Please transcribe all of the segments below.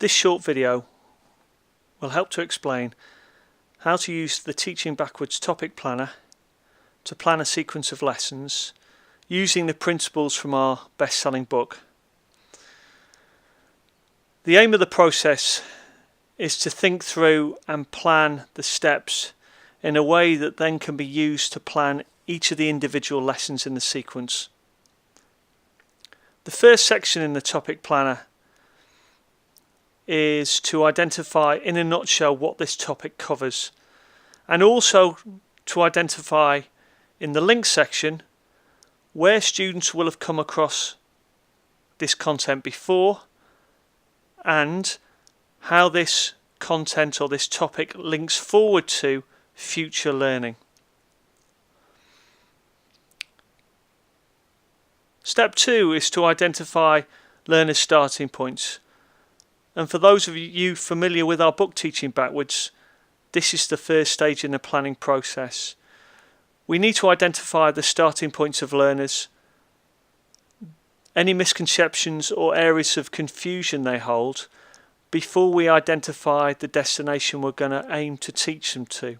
This short video will help to explain how to use the Teaching Backwards topic planner to plan a sequence of lessons using the principles from our best-selling book. The aim of the process is to think through and plan the steps in a way that then can be used to plan each of the individual lessons in the sequence. The first section in the topic planner is to identify in a nutshell what this topic covers, and also to identify in the link section where students will have come across this content before and how this content or this topic links forward to future learning. Step 2 is to identify learners' starting points. And for those of you familiar with our book Teaching Backwards, this is the first stage in the planning process. We need to identify the starting points of learners, any misconceptions or areas of confusion they hold, before we identify the destination we're going to aim to teach them to.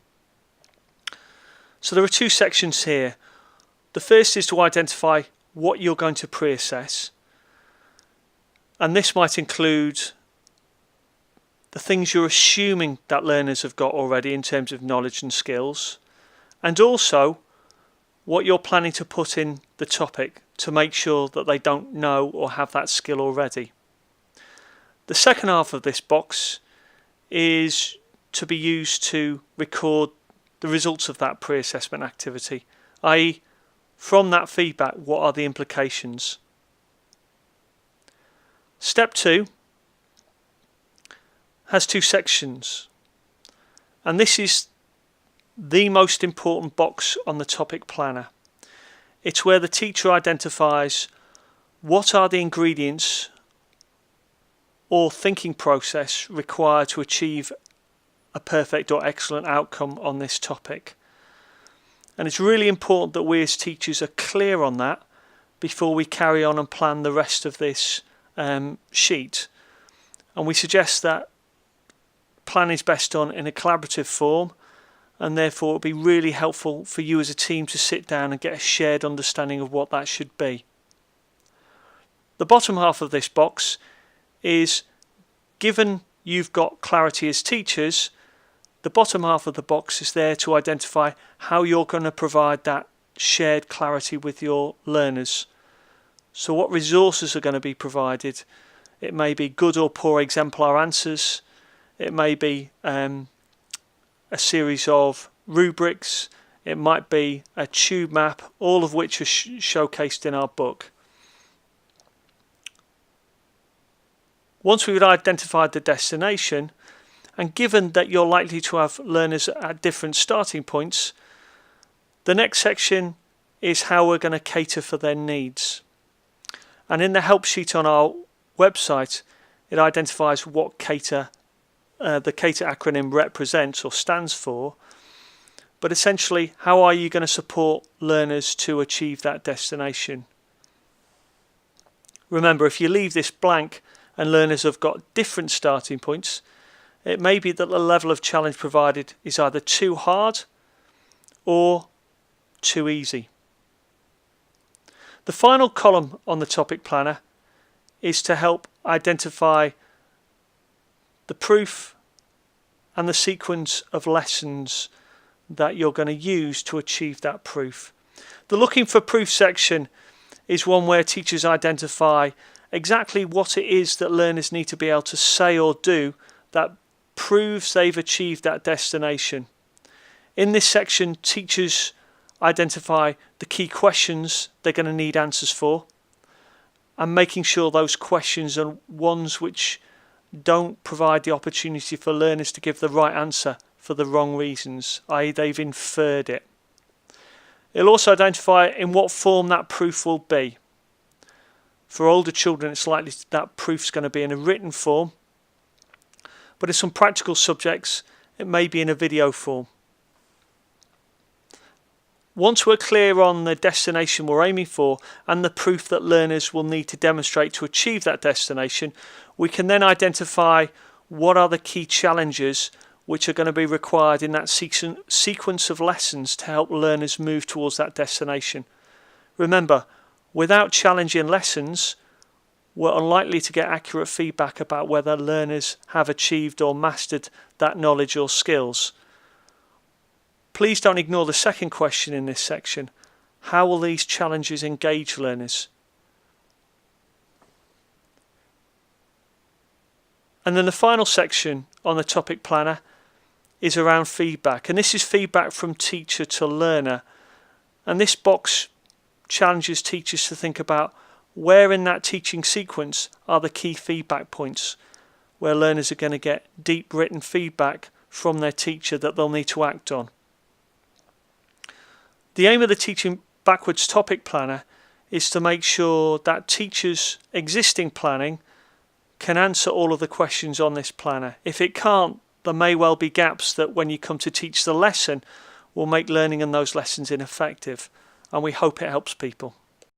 So there are two sections here. The first is to identify what you're going to pre-assess, and this might include the things you're assuming that learners have got already in terms of knowledge and skills, and also what you're planning to put in the topic to make sure that they don't know or have that skill already. The second half of this box is to be used to record the results of that pre-assessment activity, i.e., from that feedback, what are the implications? Step 2 has two sections, and this is the most important box on the topic planner. It's where the teacher identifies what are the ingredients or thinking process required to achieve a perfect or excellent outcome on this topic. And it's really important that we as teachers are clear on that before we carry on and plan the rest of this sheet. And we suggest that plan is best done in a collaborative form, and therefore it will be really helpful for you as a team to sit down and get a shared understanding of what that should be. The bottom half of this box is, given you've got clarity as teachers, the bottom half of the box is there to identify how you're going to provide that shared clarity with your learners. So what resources are going to be provided? It may be good or poor exemplar answers. It may be a series of rubrics. It might be a tube map, all of which are showcased in our book. Once we've identified the destination, and given that you're likely to have learners at different starting points, the next section is how we're going to cater for their needs. And in the help sheet on our website, it identifies what CATER, the CATER acronym represents or stands for. But essentially, how are you going to support learners to achieve that destination? Remember, if you leave this blank and learners have got different starting points, it may be that the level of challenge provided is either too hard or too easy. The final column on the topic planner is to help identify the proof and the sequence of lessons that you're going to use to achieve that proof. The looking for proof section is one where teachers identify exactly what it is that learners need to be able to say or do that proves they've achieved that destination. In this section, teachers identify the key questions they're going to need answers for, and making sure those questions are ones which don't provide the opportunity for learners to give the right answer for the wrong reasons, i.e. they've inferred it. It'll also identify in what form that proof will be. For older children, it's likely that proof's going to be in a written form, but in some practical subjects, it may be in a video form. Once we're clear on the destination we're aiming for and the proof that learners will need to demonstrate to achieve that destination, we can then identify what are the key challenges which are going to be required in that sequence of lessons to help learners move towards that destination. Remember, without challenging lessons, we're unlikely to get accurate feedback about whether learners have achieved or mastered that knowledge or skills. Please don't ignore the second question in this section. How will these challenges engage learners? And then the final section on the topic planner is around feedback. And this is feedback from teacher to learner. And this box challenges teachers to think about where in that teaching sequence are the key feedback points where learners are going to get deep written feedback from their teacher that they'll need to act on. The aim of the Teaching Backwards topic planner is to make sure that teachers' existing planning can answer all of the questions on this planner. If it can't, there may well be gaps that when you come to teach the lesson will make learning in those lessons ineffective, and we hope it helps people.